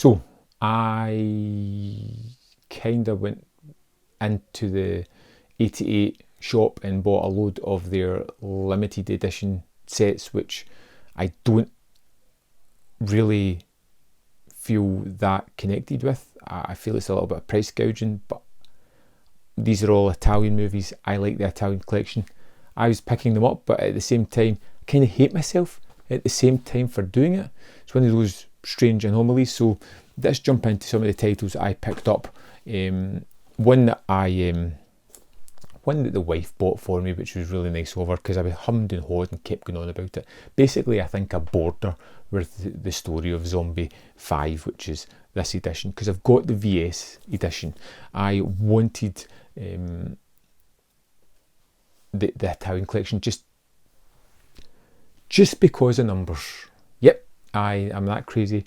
So I kind of went into the 88 shop and bought a load of their limited edition sets, which I don't really feel that connected with. I feel it's a little bit of price gouging, but these are all Italian movies. I like the Italian collection. I was picking them up, but at the same time, I kind of hate myself at the same time for doing it. It's one of those strange anomalies. So let's jump into some of the titles I picked up. One that the wife bought for me, which was really nice of her, because I was hummed and hawed and kept going on about it. Basically, I think I bored her with the story of Zombie 5, which is this edition, because I've got the VS edition. I wanted the Italian collection just because of numbers. Yep, I am that crazy.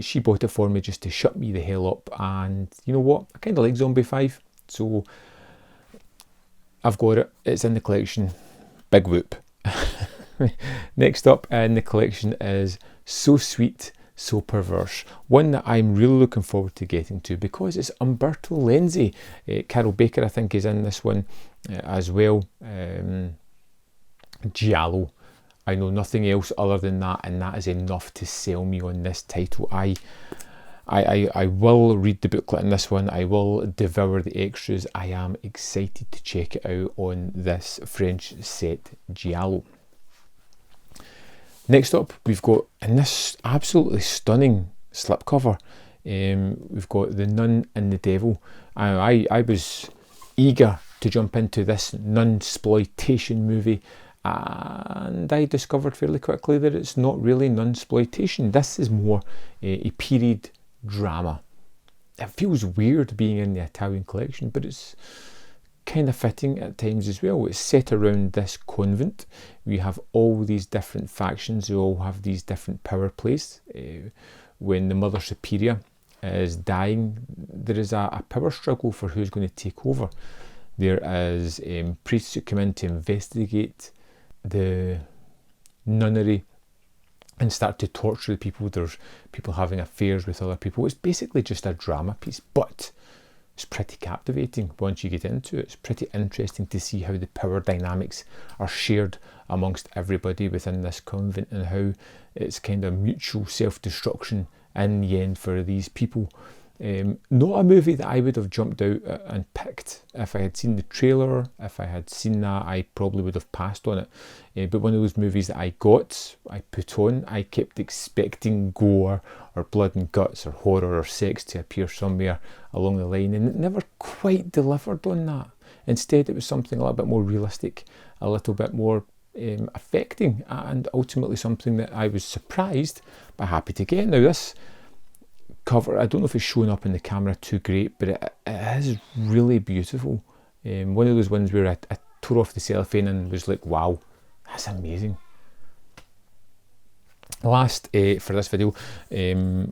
She bought it for me just to shut me the hell up, and you know what? I kind of like Zombie 5, so I've got it. It's in the collection. Big whoop. Next up in the collection is So Sweet, So Perverse. One that I'm really looking forward to getting to because it's Umberto Lenzi. Carol Baker, I think, is in this one as well. Giallo. I know nothing else other than that, and that is enough to sell me on this title. I will read the booklet in this one. I will devour the extras. I am excited to check it out on this French set Giallo. Next up, we've got, in this absolutely stunning slipcover, we've got The Nun and the Devil. I was eager to jump into this nunsploitation movie, and I discovered fairly quickly that it's not really nunsploitation. This is more a period drama. It feels weird being in the Italian collection, but it's kind of fitting at times as well. It's set around this convent. We have all these different factions who all have these different power plays. When the Mother Superior is dying, there is a power struggle for who's going to take over. There is priests who come in to investigate the nunnery and start to torture the people. There's people having affairs with other people. It's basically just a drama piece, but it's pretty captivating once you get into it. It's pretty interesting to see how the power dynamics are shared amongst everybody within this convent, and how it's kind of mutual self-destruction in the end for these people. Not a movie that I would have jumped out and picked. If I had seen the trailer, if I had seen that, I probably would have passed on it. But one of those movies that I put on, I kept expecting gore or blood and guts or horror or sex to appear somewhere along the line, and it never quite delivered on that. Instead, it was something a little bit more realistic, a little bit more affecting, and ultimately something that I was surprised but happy to get. Now, this cover, I don't know if it's showing up in the camera too great, but it is really beautiful. One of those ones where I tore off the cellophane and was like, wow, that's amazing. Last for this video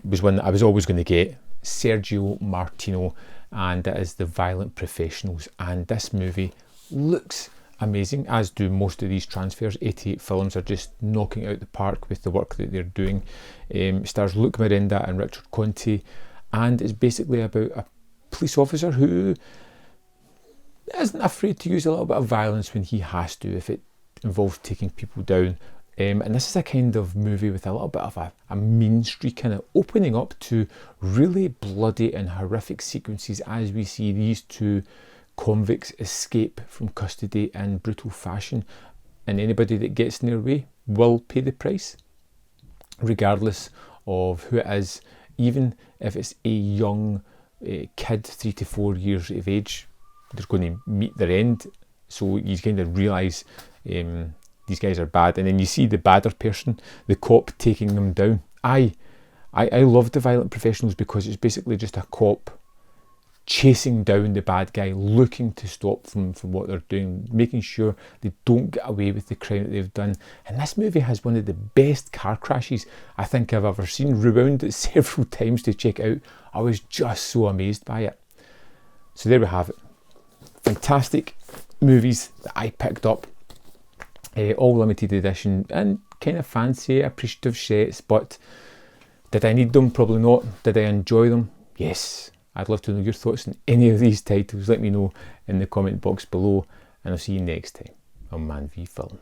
was one that I was always going to get, Sergio Martino, and that is The Violent Professionals. And this movie looks amazing, as do most of these transfers. 88 Films are just knocking out the park with the work that they're doing. Stars Luke Miranda and Richard Conte, and it's basically about a police officer who isn't afraid to use a little bit of violence when he has to, if it involves taking people down. And this is a kind of movie with a little bit of a mean streak, kind of opening up to really bloody and horrific sequences as we see these two convicts escape from custody in brutal fashion, and anybody that gets in their way will pay the price, regardless of who it is. Even if it's a young kid, 3 to 4 years of age, they're going to meet their end. So you kind of realise these guys are bad, and then you see the badder person, the cop, taking them down. I love The Violent Professionals because it's basically just a cop chasing down the bad guy, looking to stop them from what they're doing, making sure they don't get away with the crime that they've done. And this movie has one of the best car crashes I think I've ever seen. Rewound it several times to check it out. I was just so amazed by it. So there we have it. Fantastic movies that I picked up, all limited edition and kind of fancy, appreciative sets, but Did I need them? Probably not. Did I enjoy them? Yes. I'd love to know your thoughts on any of these titles. Let me know in the comment box below, and I'll see you next time on ManVFilm.